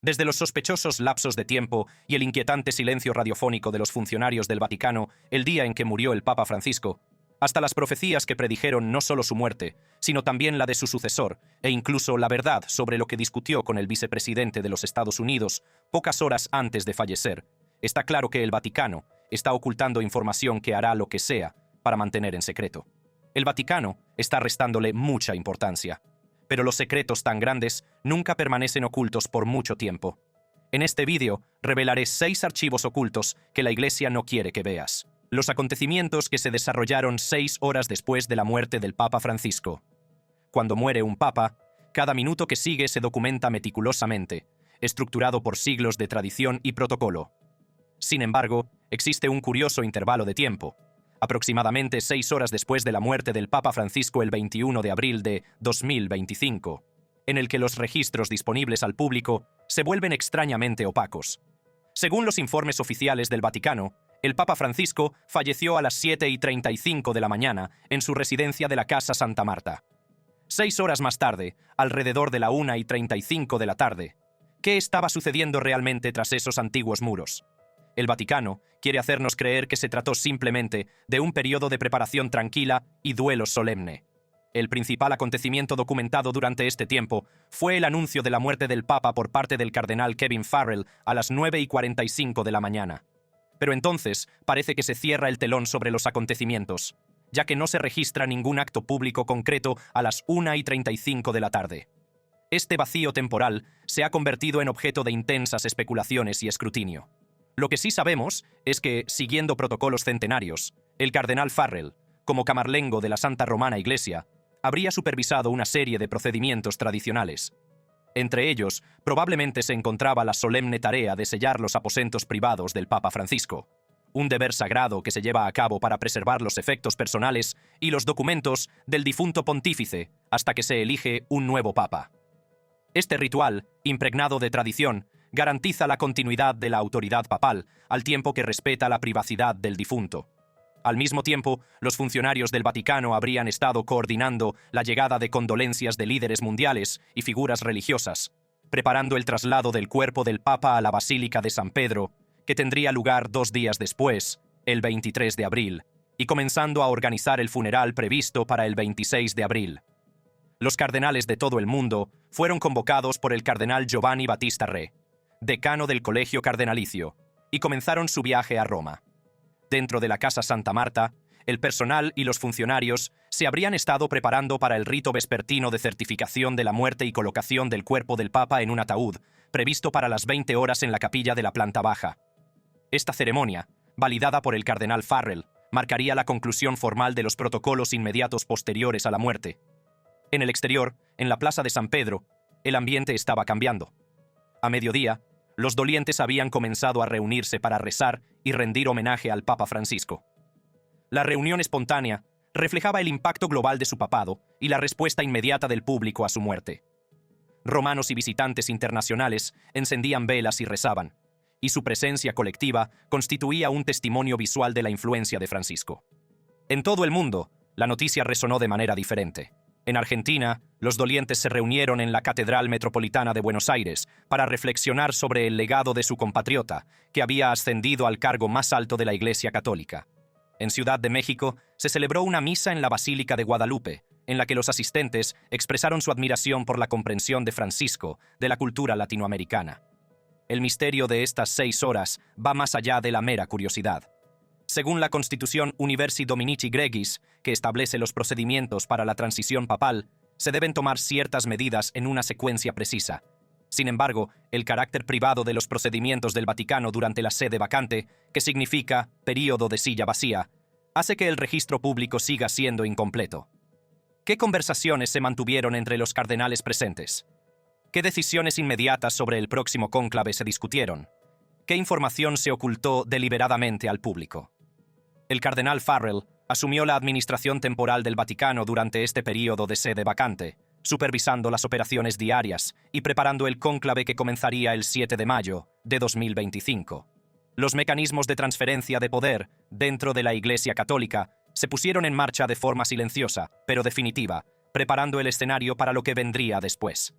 Desde los sospechosos lapsos de tiempo y el inquietante silencio radiofónico de los funcionarios del Vaticano el día en que murió el Papa Francisco, hasta las profecías que predijeron no solo su muerte, sino también la de su sucesor, e incluso la verdad sobre lo que discutió con el vicepresidente de los Estados Unidos pocas horas antes de fallecer, está claro que el Vaticano está ocultando información que hará lo que sea para mantener en secreto. El Vaticano está restándole mucha importancia. Pero los secretos tan grandes nunca permanecen ocultos por mucho tiempo. En este vídeo revelaré 6 archivos ocultos que la Iglesia no quiere que veas. Los acontecimientos que se desarrollaron 6 horas después de la muerte del Papa Francisco. Cuando muere un papa, cada minuto que sigue se documenta meticulosamente, estructurado por siglos de tradición y protocolo. Sin embargo, existe un curioso intervalo de tiempo. Aproximadamente 6 horas después de la muerte del Papa Francisco el 21 de abril de 2025, en el que los registros disponibles al público se vuelven extrañamente opacos. Según los informes oficiales del Vaticano, el Papa Francisco falleció a las 7:35 de la mañana en su residencia de la Casa Santa Marta. 6 horas más tarde, alrededor de la 1:35 de la tarde, ¿qué estaba sucediendo realmente tras esos antiguos muros? El Vaticano quiere hacernos creer que se trató simplemente de un periodo de preparación tranquila y duelo solemne. El principal acontecimiento documentado durante este tiempo fue el anuncio de la muerte del Papa por parte del cardenal Kevin Farrell a las 9:45 de la mañana. Pero entonces parece que se cierra el telón sobre los acontecimientos, ya que no se registra ningún acto público concreto a las 1:35 de la tarde. Este vacío temporal se ha convertido en objeto de intensas especulaciones y escrutinio. Lo que sí sabemos es que, siguiendo protocolos centenarios, el cardenal Farrell, como camarlengo de la Santa Romana Iglesia, habría supervisado una serie de procedimientos tradicionales. Entre ellos, probablemente se encontraba la solemne tarea de sellar los aposentos privados del Papa Francisco, un deber sagrado que se lleva a cabo para preservar los efectos personales y los documentos del difunto pontífice hasta que se elige un nuevo papa. Este ritual, impregnado de tradición, garantiza la continuidad de la autoridad papal, al tiempo que respeta la privacidad del difunto. Al mismo tiempo, los funcionarios del Vaticano habrían estado coordinando la llegada de condolencias de líderes mundiales y figuras religiosas, preparando el traslado del cuerpo del Papa a la Basílica de San Pedro, que tendría lugar 2 días después, el 23 de abril, y comenzando a organizar el funeral previsto para el 26 de abril. Los cardenales de todo el mundo fueron convocados por el cardenal Giovanni Battista Re, decano del Colegio Cardenalicio, y comenzaron su viaje a Roma. Dentro de la Casa Santa Marta, el personal y los funcionarios se habrían estado preparando para el rito vespertino de certificación de la muerte y colocación del cuerpo del Papa en un ataúd, previsto para las 20 horas en la capilla de la planta baja. Esta ceremonia, validada por el cardenal Farrell, marcaría la conclusión formal de los protocolos inmediatos posteriores a la muerte. En el exterior, en la Plaza de San Pedro, el ambiente estaba cambiando. A mediodía, los dolientes habían comenzado a reunirse para rezar y rendir homenaje al Papa Francisco. La reunión espontánea reflejaba el impacto global de su papado y la respuesta inmediata del público a su muerte. Romanos y visitantes internacionales encendían velas y rezaban, y su presencia colectiva constituía un testimonio visual de la influencia de Francisco. En todo el mundo, la noticia resonó de manera diferente. En Argentina, los dolientes se reunieron en la Catedral Metropolitana de Buenos Aires para reflexionar sobre el legado de su compatriota, que había ascendido al cargo más alto de la Iglesia Católica. En Ciudad de México, se celebró una misa en la Basílica de Guadalupe, en la que los asistentes expresaron su admiración por la comprensión de Francisco de la cultura latinoamericana. El misterio de estas 6 horas va más allá de la mera curiosidad. Según la Constitución Universi Dominici Gregis, que establece los procedimientos para la transición papal, se deben tomar ciertas medidas en una secuencia precisa. Sin embargo, el carácter privado de los procedimientos del Vaticano durante la sede vacante, que significa período de silla vacía, hace que el registro público siga siendo incompleto. ¿Qué conversaciones se mantuvieron entre los cardenales presentes? ¿Qué decisiones inmediatas sobre el próximo cónclave se discutieron? ¿Qué información se ocultó deliberadamente al público? El cardenal Farrell asumió la administración temporal del Vaticano durante este período de sede vacante, supervisando las operaciones diarias y preparando el cónclave que comenzaría el 7 de mayo de 2025. Los mecanismos de transferencia de poder dentro de la Iglesia Católica se pusieron en marcha de forma silenciosa, pero definitiva, preparando el escenario para lo que vendría después.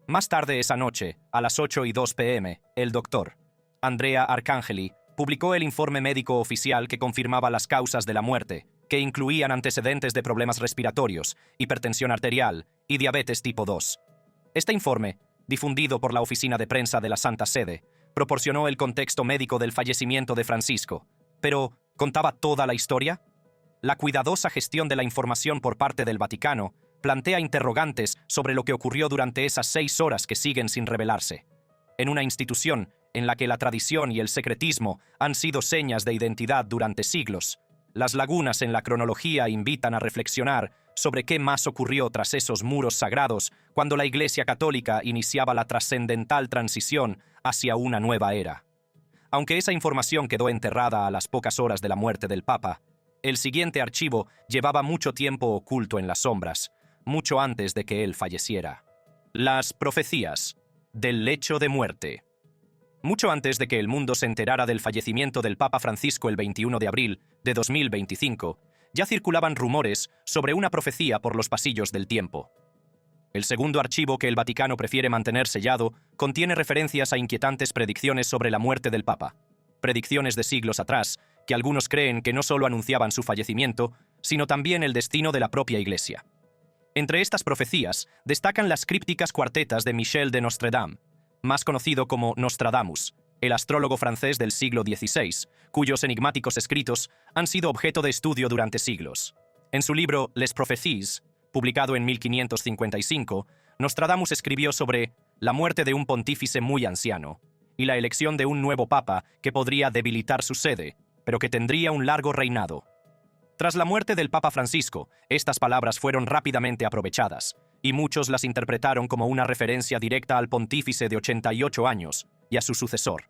Más tarde esa noche, a las 8:02 p.m., el doctor Andrea Arcangeli publicó el informe médico oficial que confirmaba las causas de la muerte, que incluían antecedentes de problemas respiratorios, hipertensión arterial y diabetes tipo 2. Este informe, difundido por la oficina de prensa de la Santa Sede, proporcionó el contexto médico del fallecimiento de Francisco. Pero, ¿contaba toda la historia? La cuidadosa gestión de la información por parte del Vaticano plantea interrogantes sobre lo que ocurrió durante esas 6 horas que siguen sin revelarse. En una institución en la que la tradición y el secretismo han sido señas de identidad durante siglos, las lagunas en la cronología invitan a reflexionar sobre qué más ocurrió tras esos muros sagrados cuando la Iglesia Católica iniciaba la trascendental transición hacia una nueva era. Aunque esa información quedó enterrada a las pocas horas de la muerte del Papa, el siguiente archivo llevaba mucho tiempo oculto en las sombras, mucho antes de que él falleciera. Las profecías del lecho de muerte. Mucho antes de que el mundo se enterara del fallecimiento del Papa Francisco el 21 de abril de 2025, ya circulaban rumores sobre una profecía por los pasillos del tiempo. El segundo archivo que el Vaticano prefiere mantener sellado contiene referencias a inquietantes predicciones sobre la muerte del Papa, predicciones de siglos atrás, que algunos creen que no solo anunciaban su fallecimiento, sino también el destino de la propia Iglesia. Entre estas profecías destacan las crípticas cuartetas de Michel de Nostredame, más conocido como Nostradamus, el astrólogo francés del siglo XVI, cuyos enigmáticos escritos han sido objeto de estudio durante siglos. En su libro Les Prophéties, publicado en 1555, Nostradamus escribió sobre la muerte de un pontífice muy anciano y la elección de un nuevo papa que podría debilitar su sede, pero que tendría un largo reinado. Tras la muerte del Papa Francisco, estas palabras fueron rápidamente aprovechadas, y muchos las interpretaron como una referencia directa al pontífice de 88 años y a su sucesor.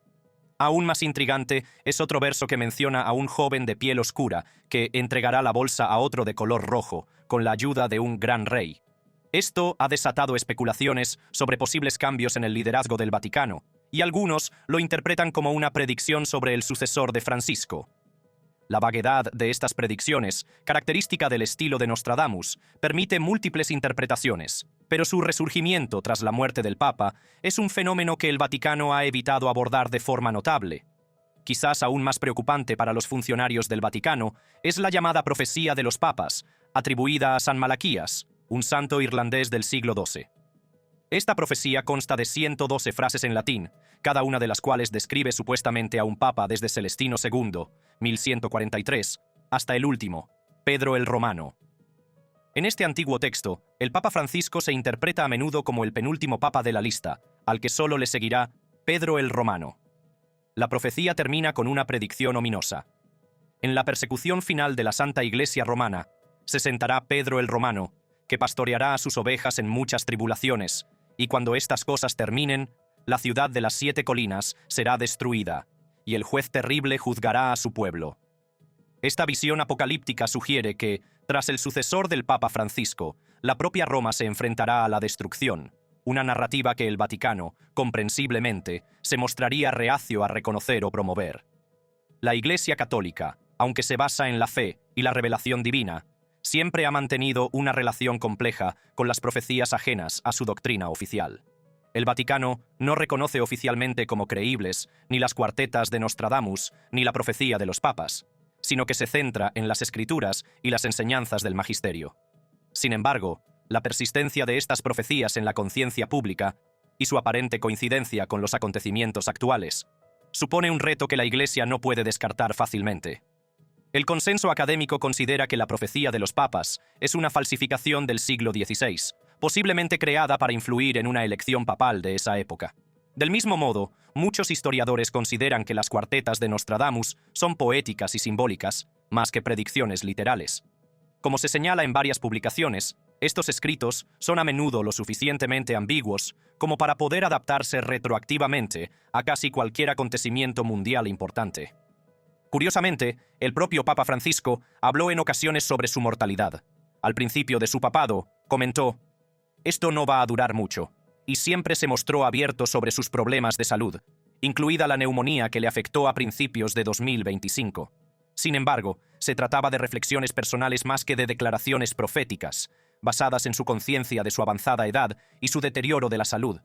Aún más intrigante es otro verso que menciona a un joven de piel oscura que entregará la bolsa a otro de color rojo con la ayuda de un gran rey. Esto ha desatado especulaciones sobre posibles cambios en el liderazgo del Vaticano, y algunos lo interpretan como una predicción sobre el sucesor de Francisco. La vaguedad de estas predicciones, característica del estilo de Nostradamus, permite múltiples interpretaciones, pero su resurgimiento tras la muerte del Papa es un fenómeno que el Vaticano ha evitado abordar de forma notable. Quizás aún más preocupante para los funcionarios del Vaticano es la llamada profecía de los papas, atribuida a San Malaquías, un santo irlandés del siglo XII. Esta profecía consta de 112 frases en latín, cada una de las cuales describe supuestamente a un papa desde Celestino II, 1143, hasta el último, Pedro el Romano. En este antiguo texto, el Papa Francisco se interpreta a menudo como el penúltimo papa de la lista, al que solo le seguirá Pedro el Romano. La profecía termina con una predicción ominosa. En la persecución final de la Santa Iglesia Romana, se sentará Pedro el Romano, que pastoreará a sus ovejas en muchas tribulaciones, y cuando estas cosas terminen, la ciudad de las 7 colinas será destruida, y el juez terrible juzgará a su pueblo. Esta visión apocalíptica sugiere que, tras el sucesor del Papa Francisco, la propia Roma se enfrentará a la destrucción, una narrativa que el Vaticano, comprensiblemente, se mostraría reacio a reconocer o promover. La Iglesia Católica, aunque se basa en la fe y la revelación divina, siempre ha mantenido una relación compleja con las profecías ajenas a su doctrina oficial. El Vaticano no reconoce oficialmente como creíbles ni las cuartetas de Nostradamus ni la profecía de los papas, sino que se centra en las escrituras y las enseñanzas del magisterio. Sin embargo, la persistencia de estas profecías en la conciencia pública y su aparente coincidencia con los acontecimientos actuales supone un reto que la Iglesia no puede descartar fácilmente. El consenso académico considera que la profecía de los papas es una falsificación del siglo XVI, posiblemente creada para influir en una elección papal de esa época. Del mismo modo, muchos historiadores consideran que las cuartetas de Nostradamus son poéticas y simbólicas, más que predicciones literales. Como se señala en varias publicaciones, estos escritos son a menudo lo suficientemente ambiguos como para poder adaptarse retroactivamente a casi cualquier acontecimiento mundial importante. Curiosamente, el propio Papa Francisco habló en ocasiones sobre su mortalidad. Al principio de su papado, comentó: «Esto no va a durar mucho», y siempre se mostró abierto sobre sus problemas de salud, incluida la neumonía que le afectó a principios de 2025. Sin embargo, se trataba de reflexiones personales más que de declaraciones proféticas, basadas en su conciencia de su avanzada edad y su deterioro de la salud.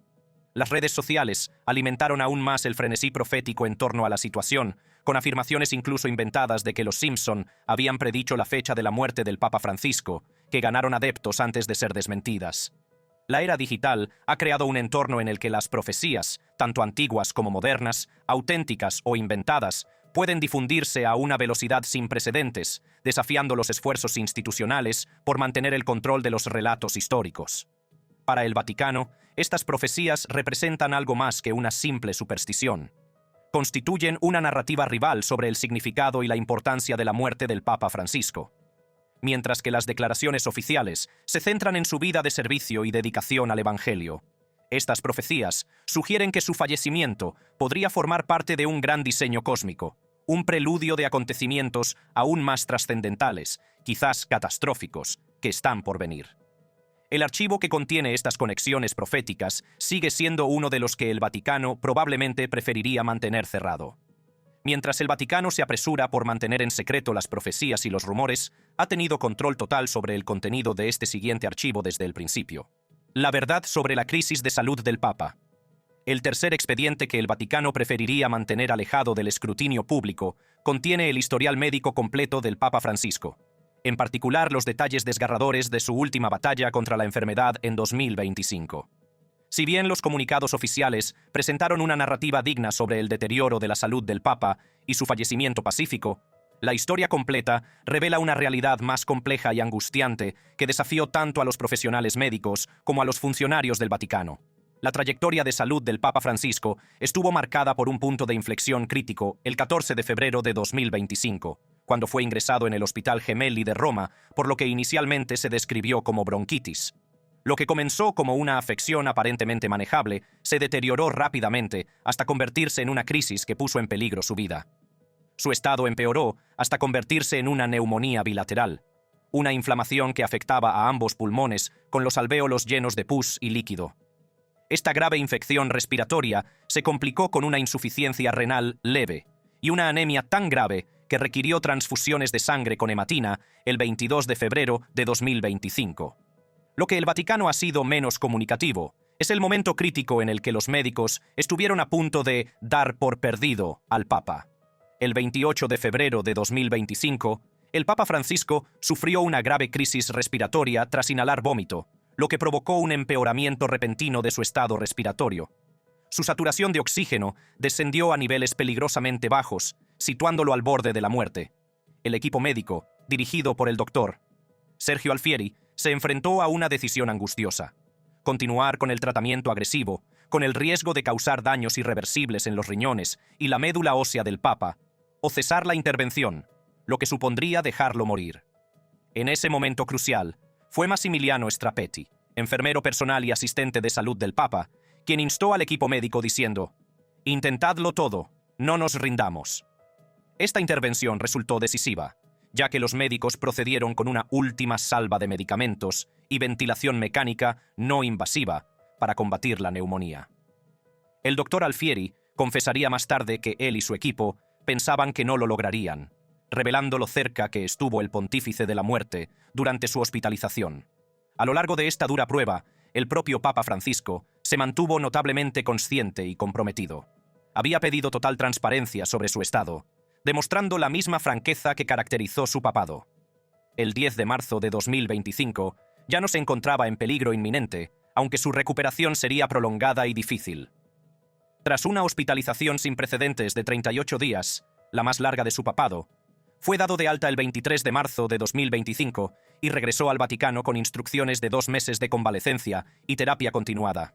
Las redes sociales alimentaron aún más el frenesí profético en torno a la situación, con afirmaciones incluso inventadas de que los Simpson habían predicho la fecha de la muerte del Papa Francisco, que ganaron adeptos antes de ser desmentidas. La era digital ha creado un entorno en el que las profecías, tanto antiguas como modernas, auténticas o inventadas, pueden difundirse a una velocidad sin precedentes, desafiando los esfuerzos institucionales por mantener el control de los relatos históricos. Para el Vaticano, estas profecías representan algo más que una simple superstición. Constituyen una narrativa rival sobre el significado y la importancia de la muerte del Papa Francisco. Mientras que las declaraciones oficiales se centran en su vida de servicio y dedicación al Evangelio, estas profecías sugieren que su fallecimiento podría formar parte de un gran diseño cósmico, un preludio de acontecimientos aún más trascendentales, quizás catastróficos, que están por venir. El archivo que contiene estas conexiones proféticas sigue siendo uno de los que el Vaticano probablemente preferiría mantener cerrado. Mientras el Vaticano se apresura por mantener en secreto las profecías y los rumores, ha tenido control total sobre el contenido de este siguiente archivo desde el principio. La verdad sobre la crisis de salud del Papa. El tercer expediente que el Vaticano preferiría mantener alejado del escrutinio público contiene el historial médico completo del Papa Francisco, en particular los detalles desgarradores de su última batalla contra la enfermedad en 2025. Si bien los comunicados oficiales presentaron una narrativa digna sobre el deterioro de la salud del Papa y su fallecimiento pacífico, la historia completa revela una realidad más compleja y angustiante que desafió tanto a los profesionales médicos como a los funcionarios del Vaticano. La trayectoria de salud del Papa Francisco estuvo marcada por un punto de inflexión crítico el 14 de febrero de 2025, cuando fue ingresado en el Hospital Gemelli de Roma, por lo que inicialmente se describió como bronquitis. Lo que comenzó como una afección aparentemente manejable se deterioró rápidamente hasta convertirse en una crisis que puso en peligro su vida. Su estado empeoró hasta convertirse en una neumonía bilateral, una inflamación que afectaba a ambos pulmones con los alvéolos llenos de pus y líquido. Esta grave infección respiratoria se complicó con una insuficiencia renal leve y una anemia tan grave que requirió transfusiones de sangre con hematina el 22 de febrero de 2025. Lo que el Vaticano ha sido menos comunicativo es el momento crítico en el que los médicos estuvieron a punto de dar por perdido al Papa. El 28 de febrero de 2025, el Papa Francisco sufrió una grave crisis respiratoria tras inhalar vómito, lo que provocó un empeoramiento repentino de su estado respiratorio. Su saturación de oxígeno descendió a niveles peligrosamente bajos, situándolo al borde de la muerte. El equipo médico, dirigido por el doctor Sergio Alfieri, se enfrentó a una decisión angustiosa: continuar con el tratamiento agresivo, con el riesgo de causar daños irreversibles en los riñones y la médula ósea del Papa, o cesar la intervención, lo que supondría dejarlo morir. En ese momento crucial, fue Massimiliano Strapetti, enfermero personal y asistente de salud del Papa, quien instó al equipo médico diciendo: «Intentadlo todo, no nos rindamos». Esta intervención resultó decisiva, ya que los médicos procedieron con una última salva de medicamentos y ventilación mecánica no invasiva para combatir la neumonía. El doctor Alfieri confesaría más tarde que él y su equipo pensaban que no lo lograrían, revelando lo cerca que estuvo el pontífice de la muerte durante su hospitalización. A lo largo de esta dura prueba, el propio Papa Francisco se mantuvo notablemente consciente y comprometido. Había pedido total transparencia sobre su estado, demostrando la misma franqueza que caracterizó su papado. El 10 de marzo de 2025 ya no se encontraba en peligro inminente, aunque su recuperación sería prolongada y difícil. Tras una hospitalización sin precedentes de 38 días, la más larga de su papado, fue dado de alta el 23 de marzo de 2025 y regresó al Vaticano con instrucciones de 2 meses de convalecencia y terapia continuada.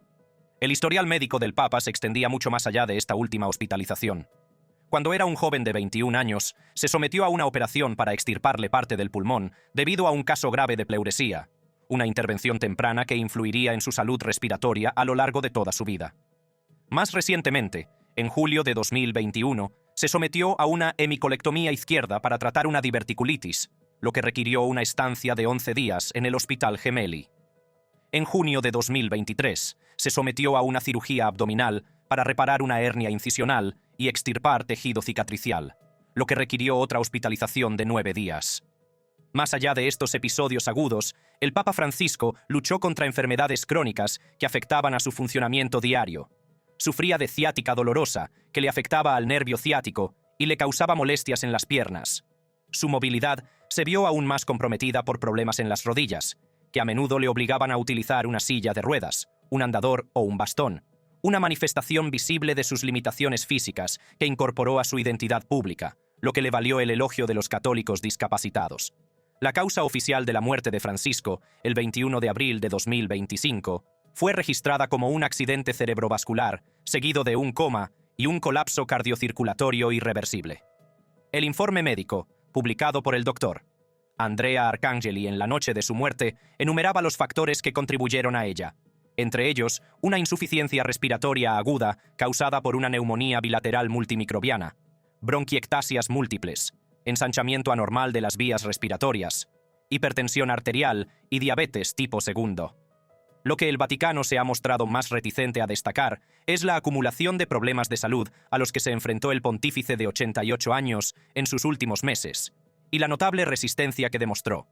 El historial médico del Papa se extendía mucho más allá de esta última hospitalización. Cuando era un joven de 21 años, se sometió a una operación para extirparle parte del pulmón debido a un caso grave de pleuresía, una intervención temprana que influiría en su salud respiratoria a lo largo de toda su vida. Más recientemente, en julio de 2021, se sometió a una hemicolectomía izquierda para tratar una diverticulitis, lo que requirió una estancia de 11 días en el Hospital Gemelli. En junio de 2023, se sometió a una cirugía abdominal para reparar una hernia incisional y extirpar tejido cicatricial, lo que requirió otra hospitalización de 9 días. Más allá de estos episodios agudos, el Papa Francisco luchó contra enfermedades crónicas que afectaban a su funcionamiento diario. Sufría de ciática dolorosa, que le afectaba al nervio ciático y le causaba molestias en las piernas. Su movilidad se vio aún más comprometida por problemas en las rodillas, que a menudo le obligaban a utilizar una silla de ruedas, un andador o un bastón, una manifestación visible de sus limitaciones físicas que incorporó a su identidad pública, lo que le valió el elogio de los católicos discapacitados. La causa oficial de la muerte de Francisco, el 21 de abril de 2025, fue registrada como un accidente cerebrovascular, seguido de un coma y un colapso cardiocirculatorio irreversible. El informe médico, publicado por el Dr. Andrea Arcangeli en la noche de su muerte, enumeraba los factores que contribuyeron a ella, entre ellos una insuficiencia respiratoria aguda causada por una neumonía bilateral multimicrobiana, bronquiectasias múltiples, ensanchamiento anormal de las vías respiratorias, hipertensión arterial y diabetes tipo 2. Lo que el Vaticano se ha mostrado más reticente a destacar es la acumulación de problemas de salud a los que se enfrentó el pontífice de 88 años en sus últimos meses, y la notable resistencia que demostró.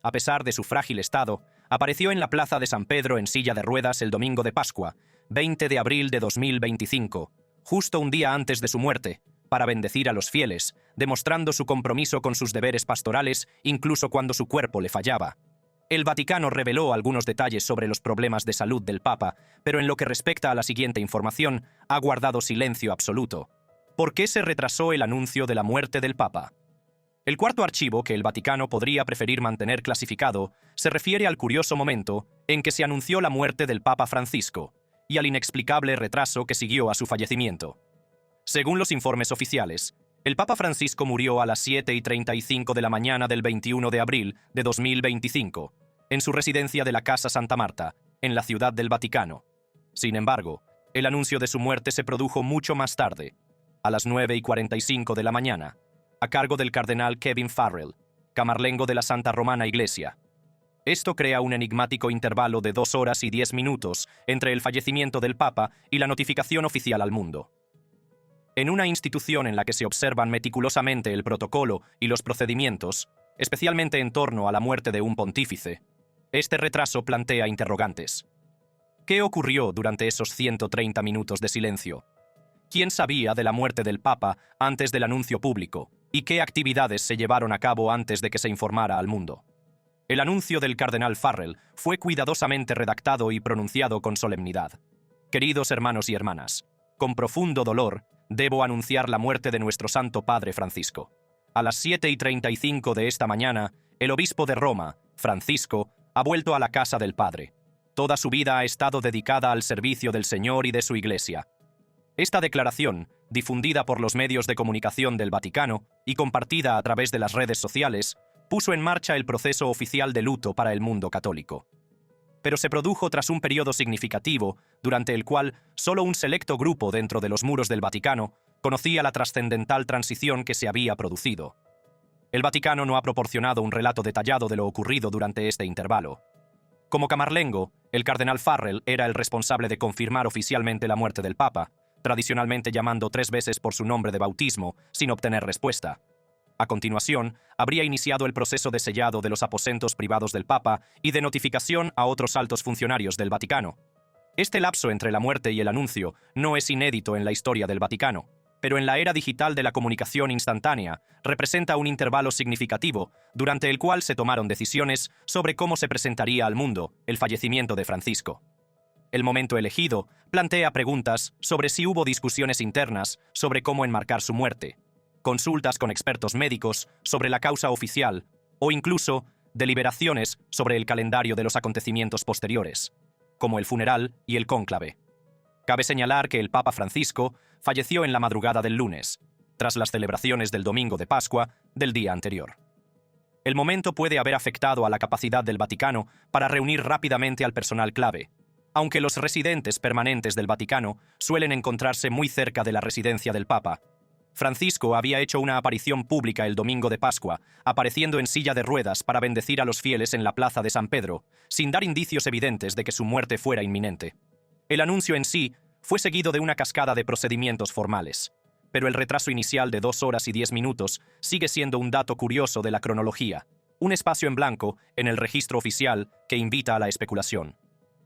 A pesar de su frágil estado, apareció en la plaza de San Pedro en silla de ruedas el domingo de Pascua, 20 de abril de 2025, justo un día antes de su muerte, para bendecir a los fieles, demostrando su compromiso con sus deberes pastorales incluso cuando su cuerpo le fallaba. El Vaticano reveló algunos detalles sobre los problemas de salud del Papa, pero en lo que respecta a la siguiente información, ha guardado silencio absoluto. ¿Por qué se retrasó el anuncio de la muerte del Papa? El cuarto archivo que el Vaticano podría preferir mantener clasificado se refiere al curioso momento en que se anunció la muerte del Papa Francisco y al inexplicable retraso que siguió a su fallecimiento. Según los informes oficiales, el Papa Francisco murió a las 7:35 de la mañana del 21 de abril de 2025, en su residencia de la Casa Santa Marta, en la Ciudad del Vaticano. Sin embargo, el anuncio de su muerte se produjo mucho más tarde, a las 9:45 de la mañana, a cargo del cardenal Kevin Farrell, camarlengo de la Santa Romana Iglesia. Esto crea un enigmático intervalo de 2 horas y 10 minutos entre el fallecimiento del Papa y la notificación oficial al mundo. En una institución en la que se observan meticulosamente el protocolo y los procedimientos, especialmente en torno a la muerte de un pontífice, este retraso plantea interrogantes. ¿Qué ocurrió durante esos 130 minutos de silencio? ¿Quién sabía de la muerte del Papa antes del anuncio público? ¿Y qué actividades se llevaron a cabo antes de que se informara al mundo? El anuncio del cardenal Farrell fue cuidadosamente redactado y pronunciado con solemnidad. Queridos hermanos y hermanas, con profundo dolor, debo anunciar la muerte de nuestro Santo Padre Francisco. A las 7:35 de esta mañana, el obispo de Roma, Francisco, ha vuelto a la casa del Padre. Toda su vida ha estado dedicada al servicio del Señor y de su Iglesia. Esta declaración, difundida por los medios de comunicación del Vaticano y compartida a través de las redes sociales, puso en marcha el proceso oficial de luto para el mundo católico. Pero se produjo tras un periodo significativo, durante el cual solo un selecto grupo dentro de los muros del Vaticano conocía la trascendental transición que se había producido. El Vaticano no ha proporcionado un relato detallado de lo ocurrido durante este intervalo. Como camarlengo, el cardenal Farrell era el responsable de confirmar oficialmente la muerte del Papa, tradicionalmente llamando 3 veces por su nombre de bautismo, sin obtener respuesta. A continuación, habría iniciado el proceso de sellado de los aposentos privados del Papa y de notificación a otros altos funcionarios del Vaticano. Este lapso entre la muerte y el anuncio no es inédito en la historia del Vaticano, pero en la era digital de la comunicación instantánea representa un intervalo significativo durante el cual se tomaron decisiones sobre cómo se presentaría al mundo el fallecimiento de Francisco. El momento elegido plantea preguntas sobre si hubo discusiones internas sobre cómo enmarcar su muerte, consultas con expertos médicos sobre la causa oficial o incluso deliberaciones sobre el calendario de los acontecimientos posteriores, como el funeral y el cónclave. Cabe señalar que el Papa Francisco falleció en la madrugada del lunes, tras las celebraciones del domingo de Pascua del día anterior. El momento puede haber afectado a la capacidad del Vaticano para reunir rápidamente al personal clave, aunque los residentes permanentes del Vaticano suelen encontrarse muy cerca de la residencia del Papa. Francisco había hecho una aparición pública el domingo de Pascua, apareciendo en silla de ruedas para bendecir a los fieles en la plaza de San Pedro, sin dar indicios evidentes de que su muerte fuera inminente. El anuncio en sí fue seguido de una cascada de procedimientos formales, pero el retraso inicial de 2 horas y 10 minutos sigue siendo un dato curioso de la cronología, un espacio en blanco en el registro oficial que invita a la especulación.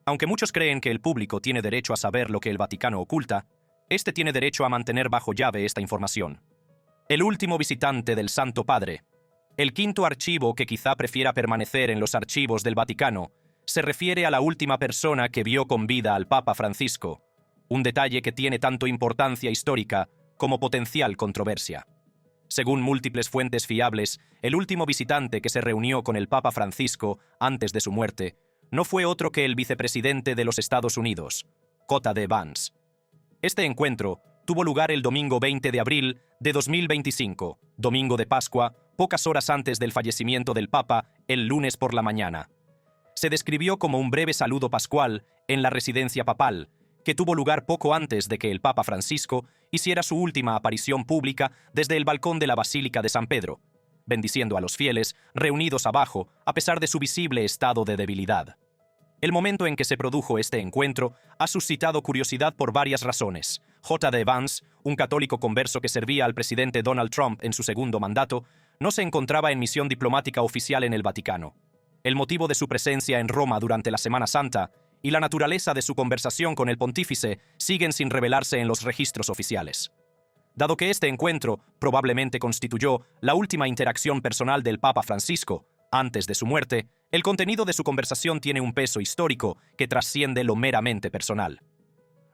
Aunque muchos creen que el público tiene derecho a saber lo que el Vaticano oculta, este tiene derecho a mantener bajo llave esta información. El último visitante del Santo Padre. El quinto archivo que quizá prefiera permanecer en los archivos del Vaticano se refiere a la última persona que vio con vida al Papa Francisco, un detalle que tiene tanto importancia histórica como potencial controversia. Según múltiples fuentes fiables, el último visitante que se reunió con el Papa Francisco antes de su muerte no fue otro que el vicepresidente de los Estados Unidos, J.D. Vance. Este encuentro tuvo lugar el domingo 20 de abril de 2025, domingo de Pascua, pocas horas antes del fallecimiento del Papa, el lunes por la mañana. Se describió como un breve saludo pascual en la residencia papal, que tuvo lugar poco antes de que el Papa Francisco hiciera su última aparición pública desde el balcón de la Basílica de San Pedro, bendiciendo a los fieles reunidos abajo a pesar de su visible estado de debilidad. El momento en que se produjo este encuentro ha suscitado curiosidad por varias razones. J.D. Vance, un católico converso que servía al presidente Donald Trump en su segundo mandato, no se encontraba en misión diplomática oficial en el Vaticano. El motivo de su presencia en Roma durante la Semana Santa y la naturaleza de su conversación con el pontífice siguen sin revelarse en los registros oficiales. Dado que este encuentro probablemente constituyó la última interacción personal del Papa Francisco antes de su muerte, el contenido de su conversación tiene un peso histórico que trasciende lo meramente personal.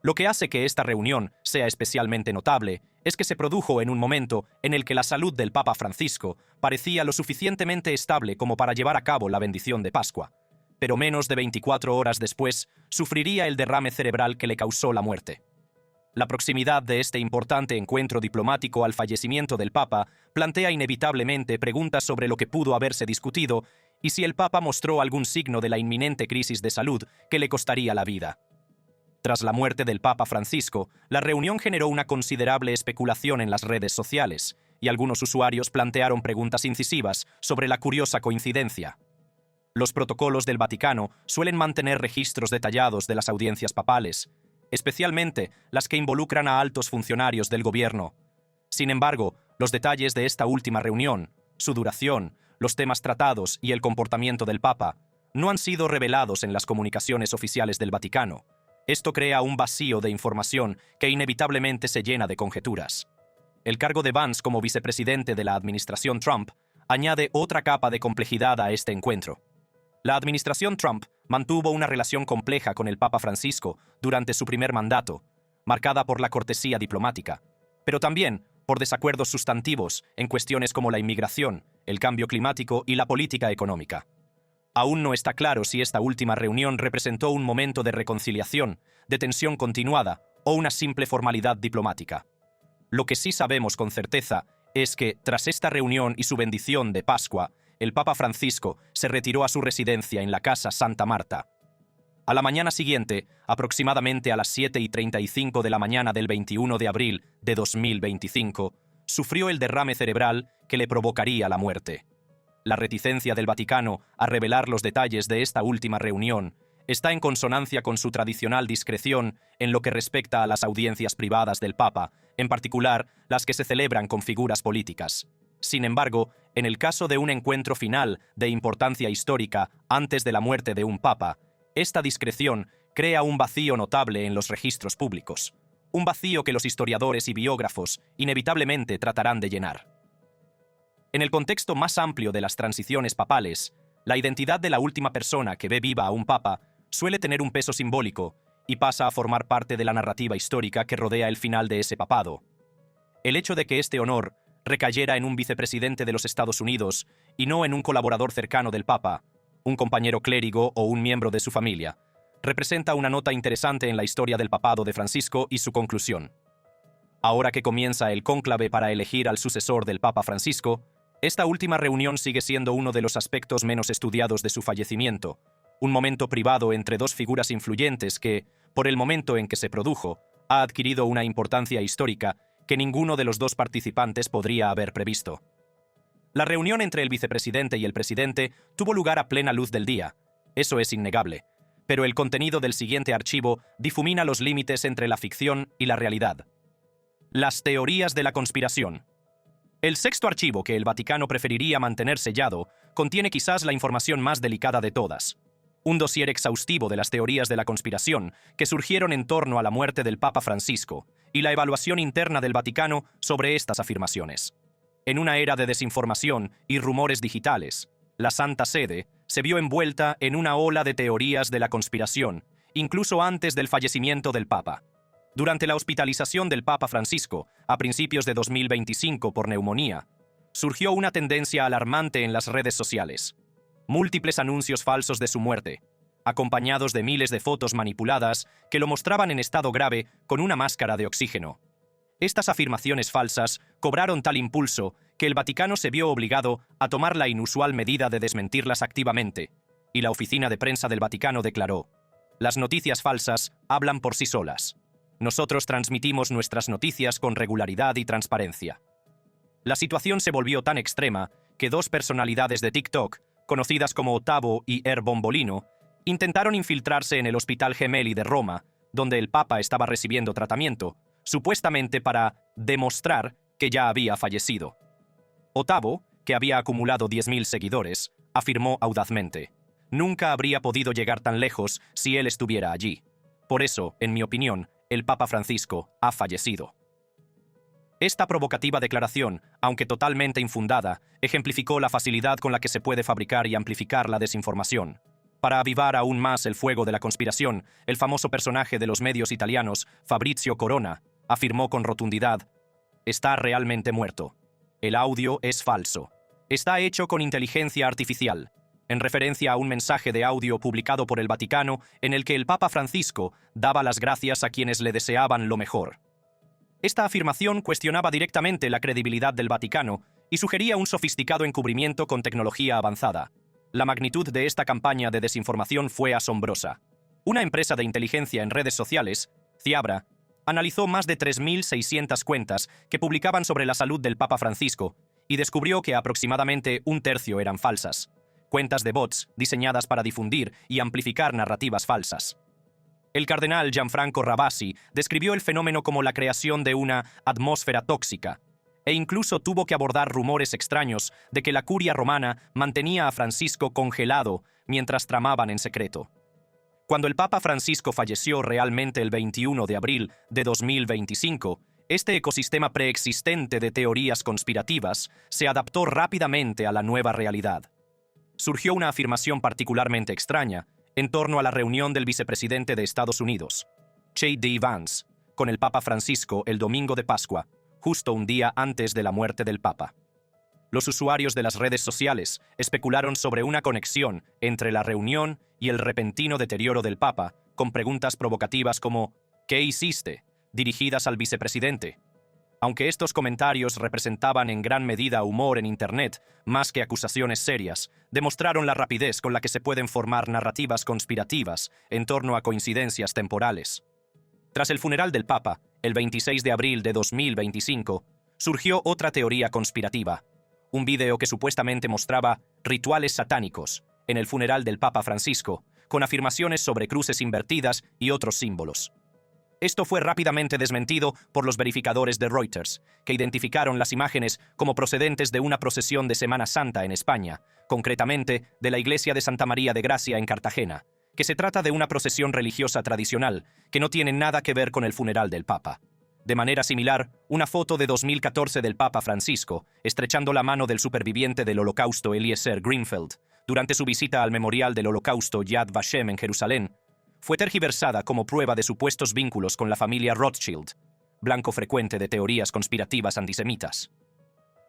Lo que hace que esta reunión sea especialmente notable es que se produjo en un momento en el que la salud del Papa Francisco parecía lo suficientemente estable como para llevar a cabo la bendición de Pascua, pero menos de 24 horas después sufriría el derrame cerebral que le causó la muerte. La proximidad de este importante encuentro diplomático al fallecimiento del Papa plantea inevitablemente preguntas sobre lo que pudo haberse discutido y si el Papa mostró algún signo de la inminente crisis de salud que le costaría la vida. Tras la muerte del Papa Francisco, la reunión generó una considerable especulación en las redes sociales, y algunos usuarios plantearon preguntas incisivas sobre la curiosa coincidencia. Los protocolos del Vaticano suelen mantener registros detallados de las audiencias papales, especialmente las que involucran a altos funcionarios del gobierno. Sin embargo, los detalles de esta última reunión, su duración, los temas tratados y el comportamiento del Papa no han sido revelados en las comunicaciones oficiales del Vaticano. Esto crea un vacío de información que inevitablemente se llena de conjeturas. El cargo de Vance como vicepresidente de la administración Trump añade otra capa de complejidad a este encuentro. La administración Trump mantuvo una relación compleja con el Papa Francisco durante su primer mandato, marcada por la cortesía diplomática, pero también por desacuerdos sustantivos en cuestiones como la inmigración, el cambio climático y la política económica. Aún no está claro si esta última reunión representó un momento de reconciliación, de tensión continuada o una simple formalidad diplomática. Lo que sí sabemos con certeza es que, tras esta reunión y su bendición de Pascua, el Papa Francisco se retiró a su residencia en la Casa Santa Marta. A la mañana siguiente, aproximadamente a las 7:35 de la mañana del 21 de abril de 2025, sufrió el derrame cerebral que le provocaría la muerte. La reticencia del Vaticano a revelar los detalles de esta última reunión está en consonancia con su tradicional discreción en lo que respecta a las audiencias privadas del Papa, en particular las que se celebran con figuras políticas. Sin embargo, en el caso de un encuentro final de importancia histórica antes de la muerte de un papa, esta discreción crea un vacío notable en los registros públicos, un vacío que los historiadores y biógrafos inevitablemente tratarán de llenar. En el contexto más amplio de las transiciones papales, la identidad de la última persona que ve viva a un papa suele tener un peso simbólico y pasa a formar parte de la narrativa histórica que rodea el final de ese papado. El hecho de que este honor recayera en un vicepresidente de los Estados Unidos y no en un colaborador cercano del Papa, un compañero clérigo o un miembro de su familia, representa una nota interesante en la historia del papado de Francisco y su conclusión. Ahora que comienza el cónclave para elegir al sucesor del Papa Francisco, esta última reunión sigue siendo uno de los aspectos menos estudiados de su fallecimiento, un momento privado entre dos figuras influyentes que, por el momento en que se produjo, ha adquirido una importancia histórica que ninguno de los dos participantes podría haber previsto. La reunión entre el vicepresidente y el presidente tuvo lugar a plena luz del día, eso es innegable, pero el contenido del siguiente archivo difumina los límites entre la ficción y la realidad. Las teorías de la conspiración. El sexto archivo, que el Vaticano preferiría mantener sellado, contiene quizás la información más delicada de todas. Un dossier exhaustivo de las teorías de la conspiración que surgieron en torno a la muerte del Papa Francisco y la evaluación interna del Vaticano sobre estas afirmaciones. En una era de desinformación y rumores digitales, la Santa Sede se vio envuelta en una ola de teorías de la conspiración, incluso antes del fallecimiento del Papa. Durante la hospitalización del Papa Francisco, a principios de 2025 por neumonía, surgió una tendencia alarmante en las redes sociales. Múltiples anuncios falsos de su muerte, acompañados de miles de fotos manipuladas que lo mostraban en estado grave con una máscara de oxígeno. Estas afirmaciones falsas cobraron tal impulso que el Vaticano se vio obligado a tomar la inusual medida de desmentirlas activamente, y la oficina de prensa del Vaticano declaró: «Las noticias falsas hablan por sí solas. Nosotros transmitimos nuestras noticias con regularidad y transparencia». La situación se volvió tan extrema que dos personalidades de TikTok, conocidas como Ottavo y Bombolino, intentaron infiltrarse en el Hospital Gemelli de Roma, donde el Papa estaba recibiendo tratamiento, supuestamente para demostrar que ya había fallecido. Ottavo, que había acumulado 10.000 seguidores, afirmó audazmente: «Nunca habría podido llegar tan lejos si él estuviera allí. Por eso, en mi opinión, el Papa Francisco ha fallecido». Esta provocativa declaración, aunque totalmente infundada, ejemplificó la facilidad con la que se puede fabricar y amplificar la desinformación. Para avivar aún más el fuego de la conspiración, el famoso personaje de los medios italianos, Fabrizio Corona, afirmó con rotundidad: «Está realmente muerto. El audio es falso. Está hecho con inteligencia artificial», en referencia a un mensaje de audio publicado por el Vaticano en el que el Papa Francisco daba las gracias a quienes le deseaban lo mejor. Esta afirmación cuestionaba directamente la credibilidad del Vaticano y sugería un sofisticado encubrimiento con tecnología avanzada. La magnitud de esta campaña de desinformación fue asombrosa. Una empresa de inteligencia en redes sociales, Ciabra, analizó más de 3.600 cuentas que publicaban sobre la salud del Papa Francisco y descubrió que aproximadamente un tercio eran falsas. Cuentas de bots diseñadas para difundir y amplificar narrativas falsas. El cardenal Gianfranco Ravasi describió el fenómeno como la creación de una atmósfera tóxica, e incluso tuvo que abordar rumores extraños de que la curia romana mantenía a Francisco congelado mientras tramaban en secreto. Cuando el Papa Francisco falleció realmente el 21 de abril de 2025, este ecosistema preexistente de teorías conspirativas se adaptó rápidamente a la nueva realidad. Surgió una afirmación particularmente extraña en torno a la reunión del vicepresidente de Estados Unidos, J.D. Vance, con el Papa Francisco el domingo de Pascua, justo un día antes de la muerte del Papa. Los usuarios de las redes sociales especularon sobre una conexión entre la reunión y el repentino deterioro del Papa, con preguntas provocativas como «¿Qué hiciste?», dirigidas al vicepresidente. Aunque estos comentarios representaban en gran medida humor en Internet, más que acusaciones serias, demostraron la rapidez con la que se pueden formar narrativas conspirativas en torno a coincidencias temporales. Tras el funeral del Papa, el 26 de abril de 2025, surgió otra teoría conspirativa, un vídeo que supuestamente mostraba rituales satánicos en el funeral del Papa Francisco, con afirmaciones sobre cruces invertidas y otros símbolos. Esto fue rápidamente desmentido por los verificadores de Reuters, que identificaron las imágenes como procedentes de una procesión de Semana Santa en España, concretamente de la iglesia de Santa María de Gracia en Cartagena, que se trata de una procesión religiosa tradicional que no tiene nada que ver con el funeral del Papa. De manera similar, una foto de 2014 del Papa Francisco, estrechando la mano del superviviente del Holocausto Eliezer Greenfeld, durante su visita al memorial del Holocausto Yad Vashem en Jerusalén, fue tergiversada como prueba de supuestos vínculos con la familia Rothschild, blanco frecuente de teorías conspirativas antisemitas.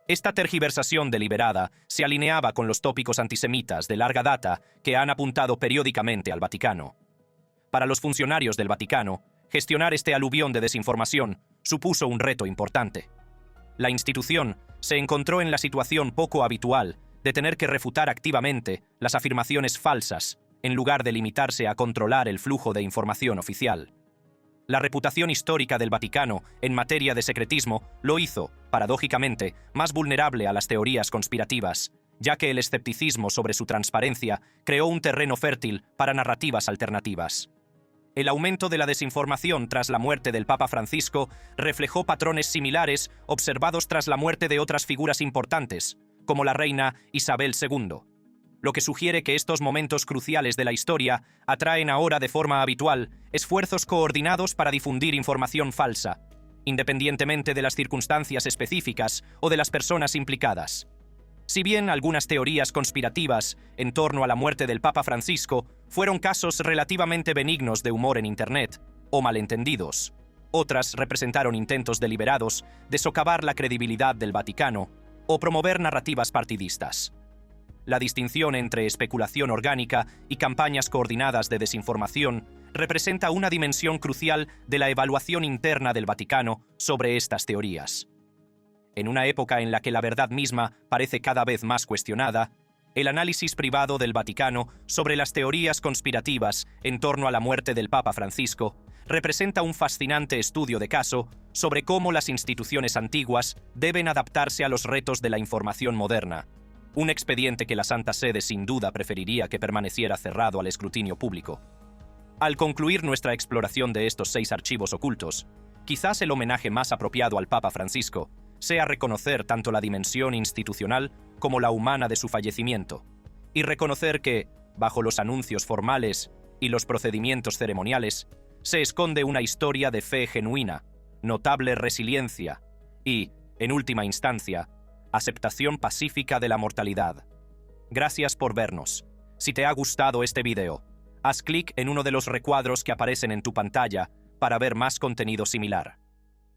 Esta tergiversación deliberada se alineaba con los tópicos antisemitas de larga data que han apuntado periódicamente al Vaticano. Para los funcionarios del Vaticano, gestionar este aluvión de desinformación supuso un reto importante. La institución se encontró en la situación poco habitual de tener que refutar activamente las afirmaciones falsas en lugar de limitarse a controlar el flujo de información oficial. La reputación histórica del Vaticano en materia de secretismo lo hizo, paradójicamente, más vulnerable a las teorías conspirativas, ya que el escepticismo sobre su transparencia creó un terreno fértil para narrativas alternativas. El aumento de la desinformación tras la muerte del Papa Francisco reflejó patrones similares observados tras la muerte de otras figuras importantes, como la reina Isabel II, lo que sugiere que estos momentos cruciales de la historia atraen ahora de forma habitual esfuerzos coordinados para difundir información falsa, independientemente de las circunstancias específicas o de las personas implicadas. Si bien algunas teorías conspirativas en torno a la muerte del Papa Francisco fueron casos relativamente benignos de humor en Internet, o malentendidos, otras representaron intentos deliberados de socavar la credibilidad del Vaticano o promover narrativas partidistas. La distinción entre especulación orgánica y campañas coordinadas de desinformación representa una dimensión crucial de la evaluación interna del Vaticano sobre estas teorías. En una época en la que la verdad misma parece cada vez más cuestionada, el análisis privado del Vaticano sobre las teorías conspirativas en torno a la muerte del Papa Francisco representa un fascinante estudio de caso sobre cómo las instituciones antiguas deben adaptarse a los retos de la información moderna, un expediente que la Santa Sede sin duda preferiría que permaneciera cerrado al escrutinio público. Al concluir nuestra exploración de estos 6 archivos ocultos, quizás el homenaje más apropiado al Papa Francisco sea reconocer tanto la dimensión institucional como la humana de su fallecimiento, y reconocer que, bajo los anuncios formales y los procedimientos ceremoniales, se esconde una historia de fe genuina, notable resiliencia y, en última instancia, aceptación pacífica de la mortalidad. Gracias por vernos. Si te ha gustado este video, haz clic en uno de los recuadros que aparecen en tu pantalla para ver más contenido similar.